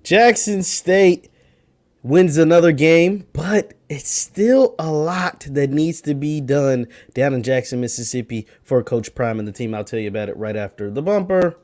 Jackson State wins another game, but it's still a lot that needs to be done down in Jackson, Mississippi for Coach Prime and the team. I'll tell you about it right after the bumper.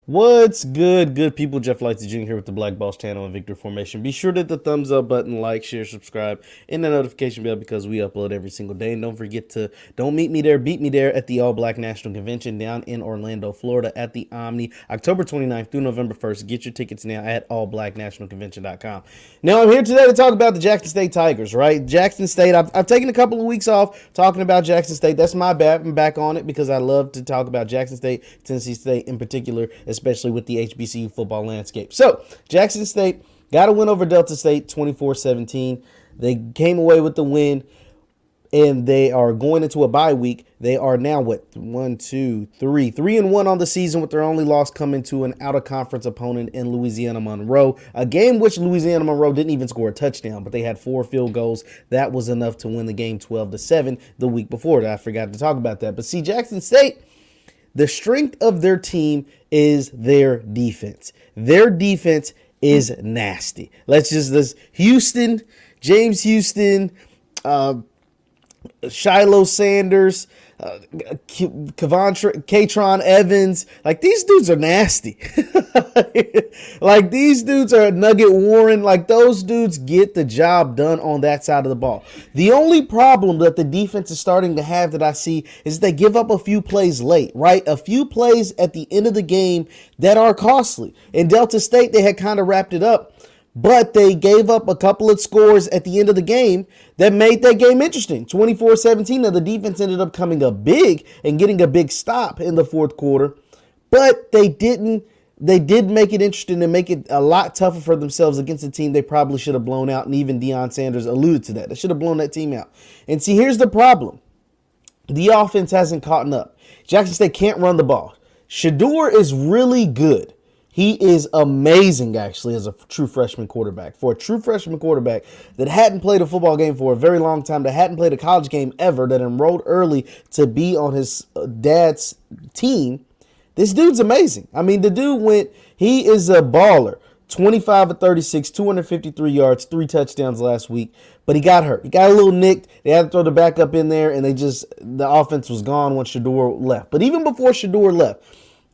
What's good people? Jeff Lights Jr. here with the Black Boss channel and Victor Formation. Be sure to hit the thumbs up button, like, share, subscribe, and the notification bell because we upload every single day. And don't forget to don't meet me there, beat me there at the All Black National Convention down in Orlando, Florida at the Omni, October 29th through November 1st. Get your tickets now at allblacknationalconvention.com. Now I'm here today to talk about the Jackson State Tigers, right? Jackson State, I've taken a couple of weeks off talking about Jackson State. That's my bad. I'm back on it because I love to talk about Jackson State, Tennessee State in particular, especially with the HBCU football landscape. So, Jackson State got a win over Delta State 24-17. They came away with the win, and they are going into a bye week. They are now, 3-1 on the season, with their only loss coming to an out-of-conference opponent in Louisiana Monroe, a game which Louisiana Monroe didn't even score a touchdown, but they had 4 field goals. That was enough to win the game 12-7 the week before. I forgot to talk about that. But see, Jackson State, the strength of their team is their defense. Their defense is nasty. Let's Houston, James Houston, Shiloh Sanders, Katron Evans. Like, these dudes are nasty. Like, these dudes are Nugget Warren. Like, those dudes get the job done on that side of the ball. The only problem that the defense is starting to have that I see is they give up a few plays late, right? A few plays at the end of the game that are costly. In Delta State, they had kind of wrapped it up, but they gave up a couple of scores at the end of the game that made that game interesting. 24-17. Now, the defense ended up coming up big and getting a big stop in the fourth quarter, but they did make it interesting and make it a lot tougher for themselves against a team they probably should have blown out, and even Deion Sanders alluded to that. They should have blown that team out. And see, here's the problem. The offense hasn't caught up. Jackson State can't run the ball. Shedeur is really good. He is amazing, actually, as a true freshman quarterback. For a true freshman quarterback that hadn't played a football game for a very long time, that hadn't played a college game ever, that enrolled early to be on his dad's team, this dude's amazing. I mean, the dude he is a baller. 25-36, 253 yards, 3 touchdowns last week, but he got hurt. He got a little nicked. They had to throw the backup in there, and the offense was gone when Shedeur left. But even before Shedeur left,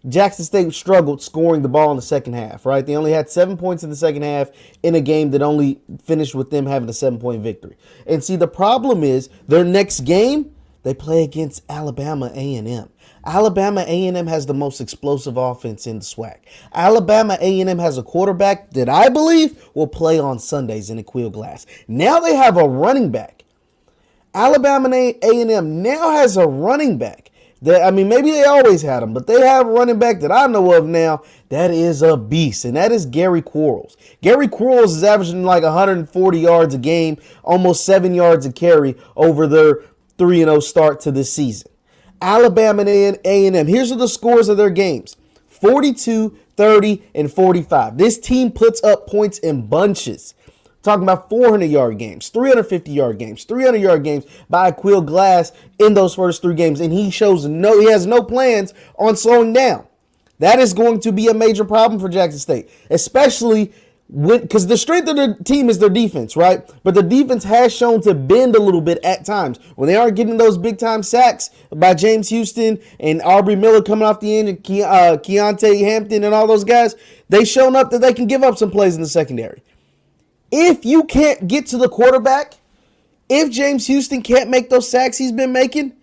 Jackson State struggled scoring the ball in the second half, right? They only had 7 points in the second half in a game that only finished with them having a 7-point victory. And see, the problem is their next game, they play against Alabama A&M. Alabama A&M has the most explosive offense in the SWAC. Alabama A&M has a quarterback that I believe will play on Sundays in Aqeel Glass. Now they have a running back. Alabama A&M now has a running back. Maybe they always had him, but they have a running back that I know of now that is a beast, and that is Gary Quarles. Gary Quarles is averaging like 140 yards a game, almost 7 yards a carry over their 3-0 start to this season. Alabama and A&M, here's the scores of their games: 42, 30, and 45. This team puts up points in bunches. Talking about 400-yard games, 350-yard games, 300-yard games by Aqeel Glass in those first 3 games, and he has no plans on slowing down. That is going to be a major problem for Jackson State, especially because the strength of the team is their defense, right? But the defense has shown to bend a little bit at times. When they aren't getting those big-time sacks by James Houston and Aubrey Miller coming off the end, and Keontae Hampton and all those guys, they've shown up that they can give up some plays in the secondary. If you can't get to the quarterback, if James Houston can't make those sacks he's been making,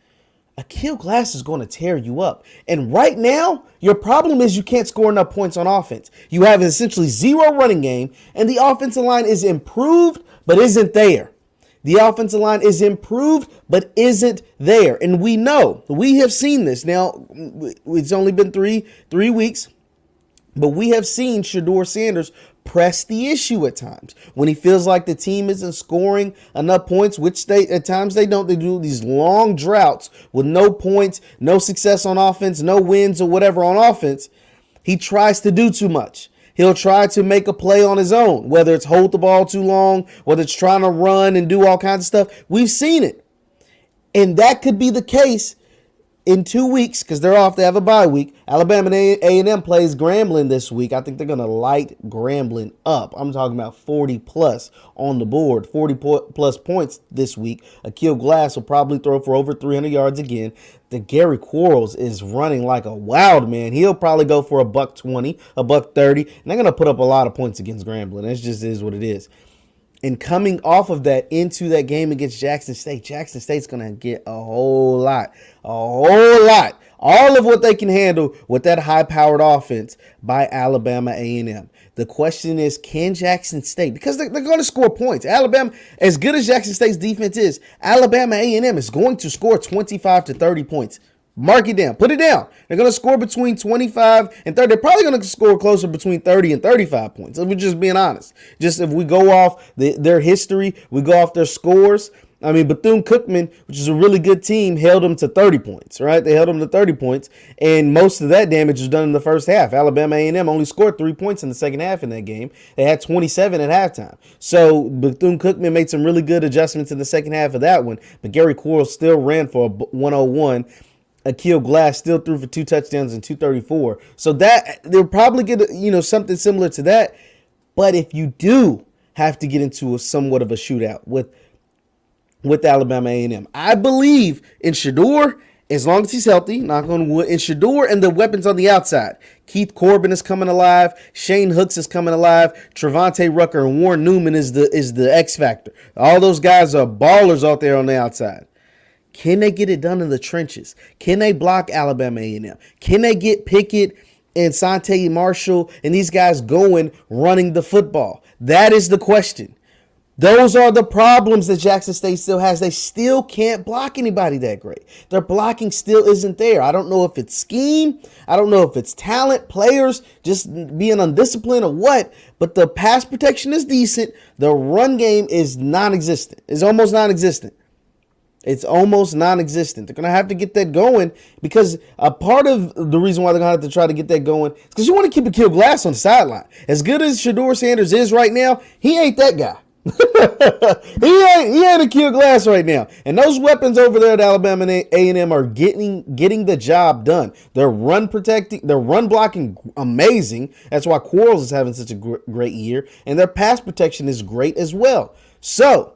Aqeel Glass is going to tear you up. And right now, your problem is you can't score enough points on offense. You have essentially 0 running game, and the offensive line is improved but isn't there. The offensive line is improved but isn't there. And we have seen this. Now, it's only been three weeks, but we have seen Shedeur Sanders press the issue at times when he feels like the team isn't scoring enough points, which at times they don't. They do these long droughts with no points, no success on offense, no wins or whatever on offense. He tries to do too much. He'll try to make a play on his own, whether it's hold the ball too long, whether it's trying to run and do all kinds of stuff. We've seen it. And that could be the case in 2 weeks because they're off. They have a bye week. Alabama A&M plays Grambling this week. I think they're going to light Grambling up. I'm talking about 40 plus on the board, 40 plus points this week. Akil Glass will probably throw for over 300 yards again. The Gary Quarles is running like a wild man. He'll probably go for $120, $130, and they're going to put up a lot of points against Grambling. That just is what it is. And coming off of that into that game against Jackson State's going to get a whole lot. All of what they can handle with that high-powered offense by Alabama A&M. The question is, can Jackson State, because they're going to score points. Alabama, as good as Jackson State's defense is, Alabama A&M is going to score 25 to 30 points. Mark it down. Put it down. They're going to score between 25 and 30. They're probably going to score closer between 30 and 35 points. If we're just being honest. Just if we go off their history, we go off their scores. I mean, Bethune-Cookman, which is a really good team, held them to 30 points, right? They held them to 30 points, and most of that damage was done in the first half. Alabama A&M only scored 3 points in the second half in that game. They had 27 at halftime. So Bethune-Cookman made some really good adjustments in the second half of that one, but Gary Quarles still ran for a 101. Akil Glass still threw for 2 touchdowns and 234. So that they'll probably get something similar to that. But if you do have to get into somewhat of a shootout with Alabama A&M, I believe in Shedeur, as long as he's healthy, knock on wood, in Shedeur and the weapons on the outside. Keith Corbin is coming alive. Shane Hooks is coming alive. Trevante Rucker and Warren Newman is the X factor. All those guys are ballers out there on the outside. Can they get it done in the trenches? Can they block Alabama A&M? Can they get Pickett and Sante Marshall and these guys going running the football? That is the question. Those are the problems that Jackson State still has. They still can't block anybody that great. Their blocking still isn't there. I don't know if it's scheme. I don't know if it's talent, players just being undisciplined or what, but the pass protection is decent. The run game is non-existent. It's almost non-existent. It's almost non-existent. They're going to have to get that going because a part of the reason why they're going to have to try to get that going is because you want to keep Akil Glass on the sideline. As good as Shedeur Sanders is right now, he ain't that guy. he ain't Akil Glass right now. And those weapons over there at Alabama A&M are getting the job done. Their run blocking amazing. That's why Quarles is having such a great year. And their pass protection is great as well. So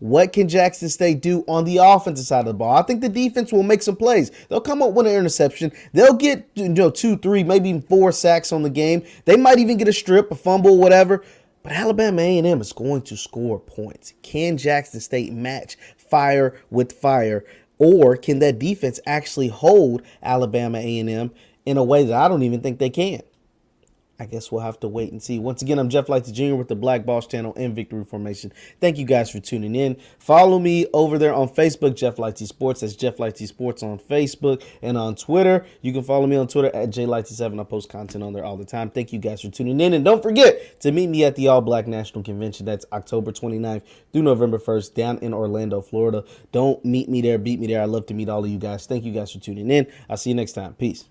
what can Jackson State do on the offensive side of the ball? I think the defense will make some plays. They'll come up with an interception. They'll get 2, 3, maybe even 4 sacks on the game. They might even get a strip, a fumble, whatever. But Alabama A&M is going to score points. Can Jackson State match fire with fire? Or can that defense actually hold Alabama A&M in a way that I don't even think they can? I guess we'll have to wait and see. Once again, I'm Jeff Lighty Jr. with the Black Boss Channel and Victory Formation. Thank you guys for tuning in. Follow me over there on Facebook, Jeff Lighty Sports. That's Jeff Lighty Sports on Facebook and on Twitter. You can follow me on Twitter at JLighty7. I post content on there all the time. Thank you guys for tuning in. And don't forget to meet me at the All Black National Convention. That's October 29th through November 1st down in Orlando, Florida. Don't meet me there. Beat me there. I love to meet all of you guys. Thank you guys for tuning in. I'll see you next time. Peace.